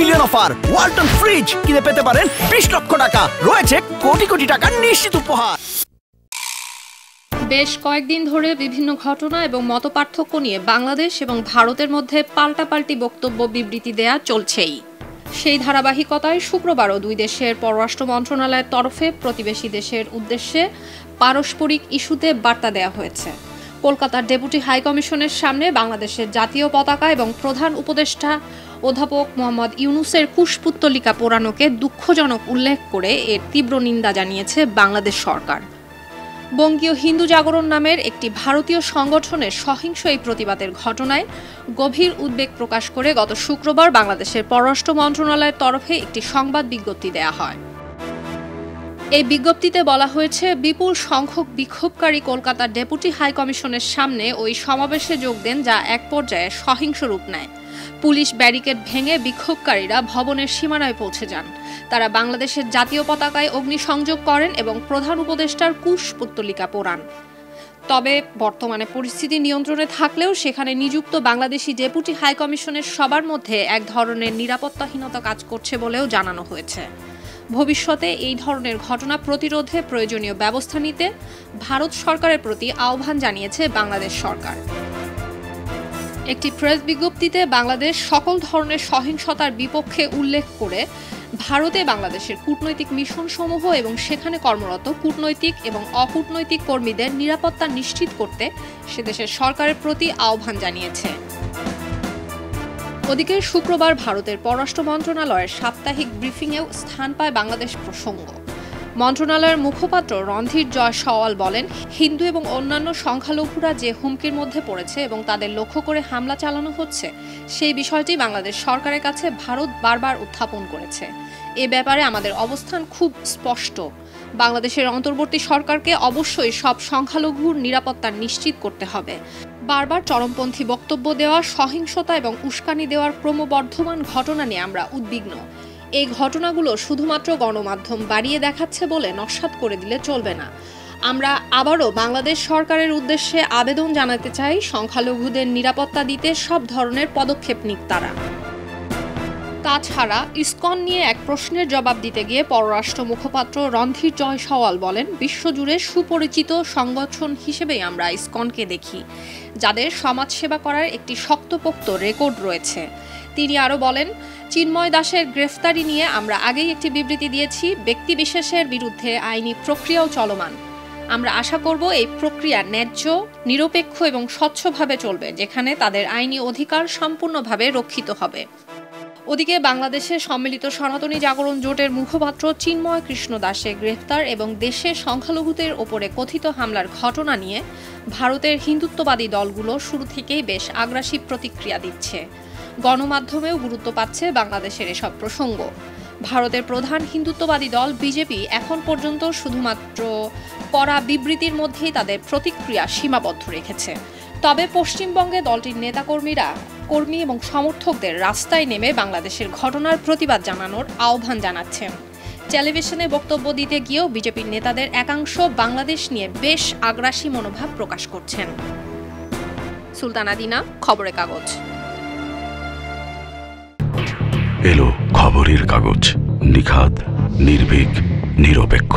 Million offer. Walton fridge কিনে পেতে পারেন 20 লক্ষ টাকা। রয়েছে কোটি কোটি টাকার নিশ্চিত উপহার। বেশ কয়েকদিন ধরে বিভিন্ন ঘটনা এবং মতপার্থক্য নিয়ে বাংলাদেশ এবং ভারতের মধ্যে পাল্টাপাল্টি বক্তব্য বিবৃতি দেয়া চলছেই। সেই ধারাবাহিকতায় শুক্রবারও দুই দেশের পররাষ্ট্র মন্ত্রণালয়ের তরফে প্রতিবেশী দেশের উদ্দেশ্যে পারস্পরিক ইস্যুতে বার্তা দেওয়া হয়েছে। কলকাতার ডেপুটি হাইকমিশনের সামনে বাংলাদেশের জাতীয় পতাকা এবং প্রধান উপদেষ্টা অধ্যাপক মোহাম্মদ ইউনূসের কুশপুত্তলিকা পোড়ানোকে দুঃখজনক উল্লেখ করে এর তীব্র নিন্দা জানিয়েছে বাংলাদেশ সরকার। বঙ্গীয় হিন্দু জাগরণ নামের একটি ভারতীয় সংগঠনের সহিংস এই প্রতিবাদের ঘটনায় গভীর উদ্বেগ প্রকাশ করে গত শুক্রবার বাংলাদেশের পররাষ্ট্র মন্ত্রণালয়ের তরফে একটি সংবাদ বিজ্ঞপ্তি দেয়া হয়। এই বিজ্ঞপ্তিতে বলা হয়েছে, বিপুল সংখ্যক বিক্ষোভকারী কলকাতার ডেপুটি হাইকমিশনের সামনে ওই সমাবেশে যোগ দেন, যা এক পর্যায়ে সহিংস রূপ নেয়। পুলিশ ব্যারিকেড ভেঙে বিক্ষোভকারীরা ভবনের সীমানায় পৌঁছে যান। তারা বাংলাদেশের জাতীয় পতাকায় অগ্নিসংযোগ করেন এবং প্রধান উপদেষ্টার কুশপুত্তলিকা পোড়ান। তবে বর্তমানে পরিস্থিতি নিয়ন্ত্রণে থাকলেও সেখানে নিযুক্ত বাংলাদেশি ডেপুটি হাইকমিশনের সবার মধ্যে এক ধরনের নিরাপত্তাহীনতা কাজ করছে বলেও জানানো হয়েছে। ভবিষ্যতে এই ধরনের ঘটনা প্রতিরোধে প্রয়োজনীয় ব্যবস্থা নিতে ভারত সরকারের প্রতি আহ্বান জানিয়েছে বাংলাদেশ সরকার। একটি প্রেস বিজ্ঞপ্তিতে বাংলাদেশ সকল ধরনের সহিংসতার বিপক্ষে উল্লেখ করে ভারতে বাংলাদেশের কূটনৈতিক মিশনসমূহ এবং সেখানে কর্মরত কূটনৈতিক এবং অকূটনৈতিক কর্মীদের নিরাপত্তা নিশ্চিত করতে সেদেশের সরকারের প্রতি আহ্বান জানিয়েছে। ওদিকে শুক্রবার ভারতের পররাষ্ট্র মন্ত্রণালয়ের সাপ্তাহিক ব্রিফিংয়েও স্থান পায় বাংলাদেশ প্রসঙ্গ। মন্ত্রণালয়ের মুখপাত্র রণধীর জয়সওয়াল বলেন, হিন্দু এবং অন্যান্য সংখ্যালঘুরা যে হুমকির মধ্যে পড়েছে এবং তাদের লক্ষ্য করে হামলা চালানো হচ্ছে, সেই বিষয়টি বাংলাদেশ সরকারের কাছে ভারত বারবার উত্থাপন করেছে। এ ব্যাপারে আমাদের অবস্থান খুব স্পষ্ট। বাংলাদেশের অন্তর্বর্তী সরকারকে অবশ্যই সব সংখ্যালঘুর নিরাপত্তা নিশ্চিত করতে হবে। বারবার চরমপন্থী বক্তব্য দেওয়া, সহিংসতা এবং উস্কানি দেওয়ার ক্রমবর্ধমান ঘটনা নিয়ে আমরা উদ্বিগ্ন। এই ঘটনাগুলো শুধুমাত্র গণমাধ্যম বাড়িয়ে দেখাচ্ছে বলে নস্যাৎ করে দিলে চলবে না। আমরা আবারও বাংলাদেশ সরকারের উদ্দেশ্যে আবেদন জানাতে চাই, সংখ্যালঘুদের নিরাপত্তা দিতে সব ধরনের পদক্ষেপ নিক তারা। তাছাড়া ইসকন নিয়ে এক প্রশ্নের জবাব দিতে গিয়ে পররাষ্ট্র মুখপাত্র রণধীর জয়সওয়াল বলেন, বিশ্বজুড়ে সুপরিচিত সংগঠন হিসেবেই আমরা ইসকনকে দেখি, যাদের সমাজসেবা করার একটি শক্তপোক্ত রেকর্ড রয়েছে। তিনি আরও বলেন, চিন্ময় দাসের গ্রেফতারি নিয়ে আমরা আগেই একটি বিবৃতি দিয়েছি। ব্যক্তিবিশেষের বিরুদ্ধে আইনি প্রক্রিয়াও চলমান। আমরা আশা করব এই প্রক্রিয়া ন্যায্য, নিরপেক্ষ এবং স্বচ্ছভাবে চলবে, যেখানে তাদের আইনি অধিকার সম্পূর্ণভাবে রক্ষিত হবে। ওদিকে বাংলাদেশে সম্মিলিত সনাতনী জাগরণ জোটের মুখপাত্র চিন্ময় কৃষ্ণ দাসের গ্রেফতার এবং দেশে সংখ্যালঘুদের ওপরে কথিত হামলার ঘটনা নিয়ে ভারতের হিন্দুত্ববাদী দলগুলো শুরু থেকেই বেশ আগ্রাসী প্রতিক্রিয়া দিচ্ছে। গণমাধ্যমেও গুরুত্ব পাচ্ছে বাংলাদেশের এসব প্রসঙ্গ। ভারতের প্রধান হিন্দুত্ববাদী দল বিজেপি এখন পর্যন্ত শুধুমাত্র কড়া বিবৃতির মধ্যেই তাদের প্রতিক্রিয়া সীমাবদ্ধ রেখেছে। তবে পশ্চিমবঙ্গে দলটির কর্মী এবং সমর্থকদের রাস্তায় নেমে বাংলাদেশের ঘটনার প্রতিবাদ জানানোর আহ্বান জানাচ্ছেন। টেলিভিশনে বক্তব্য দিতে গিয়েও বিজেপির নেতাদের একাংশ বাংলাদেশ নিয়ে বেশ আগ্রাসী মনোভাব প্রকাশ করছেন। সুলতানা দিনা, খবরের কাগজ। এলো খবরের কাগজ, নিখাত, নির্ভীক, নিরপেক্ষ।